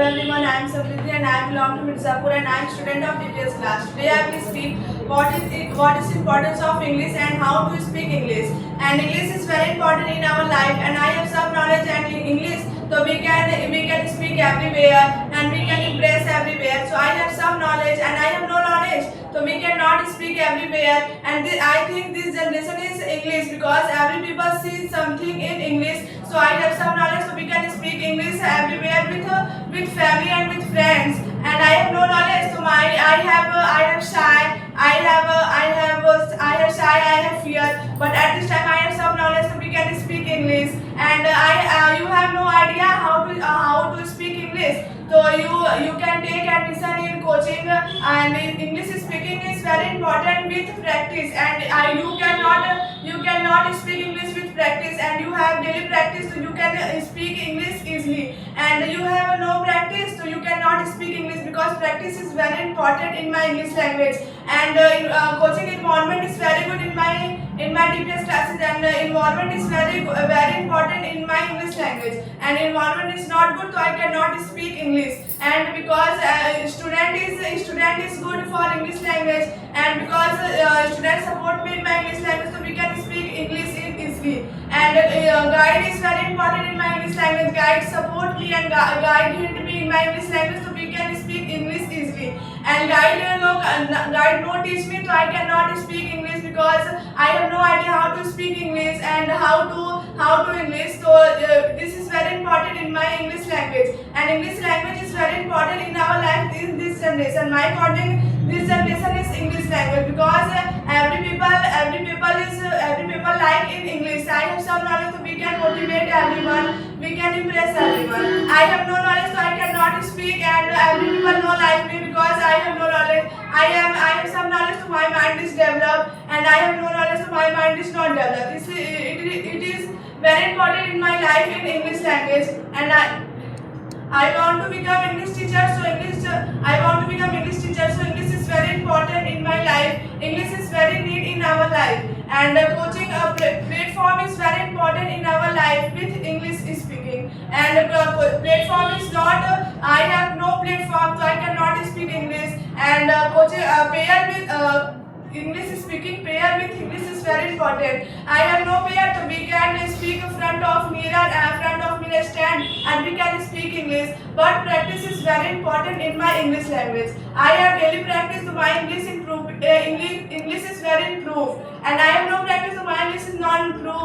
everyone, I am Samriddhi and I belong to Mirzapur and I am student of DPS class. Today I will speak what is importance of English and how to speak English. And English is very important in our life and I have some knowledge and in English, so we can speak everywhere and we can impress everywhere. So I have some knowledge and I have no knowledge, so we cannot speak everywhere. And I think this generation is English because every people see something in English. So I have some knowledge, so we can speak English everywhere with family and with friends. And I have no knowledge, so I have shy, I have shy, I have fear. But at this time I have some knowledge, so we can speak English. And you have no idea how to speak English. So you can take admission in coaching and English speaking is very important with practice. And you cannot speak English with practice, and you have daily practice, so you can speak English easily. And you have no practice, so you cannot speak English because practice is very important in my English language. And coaching environment is very good in my DPS classes, and environment is very important in my English language. And environment is not good, so I cannot speak English. And because student is good for English language, and because students support me in my English language, so we can speak English easily. And guide is very important in my English language. Guide support me and guide hint me in my English language, so we can speak English easily. And guide no teach me, so I cannot speak English because I have no idea how to speak English and how to English. So this is very important in my English language. And English language is very important in our life in this generation. My according, this generation is English language because every people like in English. I have some knowledge, so we can motivate everyone, we can impress everyone. I have no knowledge, so I cannot speak, and every people know like me because I have no knowledge. I have some knowledge, so my mind is developed, and I have no knowledge, so my mind is not developed. It is very important in my life in English language. And I want to become English teacher, so I want to become English teacher, so English is very important in my life. English is very need in our life, and coaching platform is very important in our life with English speaking. And platform is not, I have no platform, so I cannot speak English. And coaching pair with English speaking pair with English is very important. I have no pair, so we can speak front of mirror stand, and we can speak English. But practice is very important in my English language. I have daily practice, so my English is very improved. And I have no practice, so my English is not improved.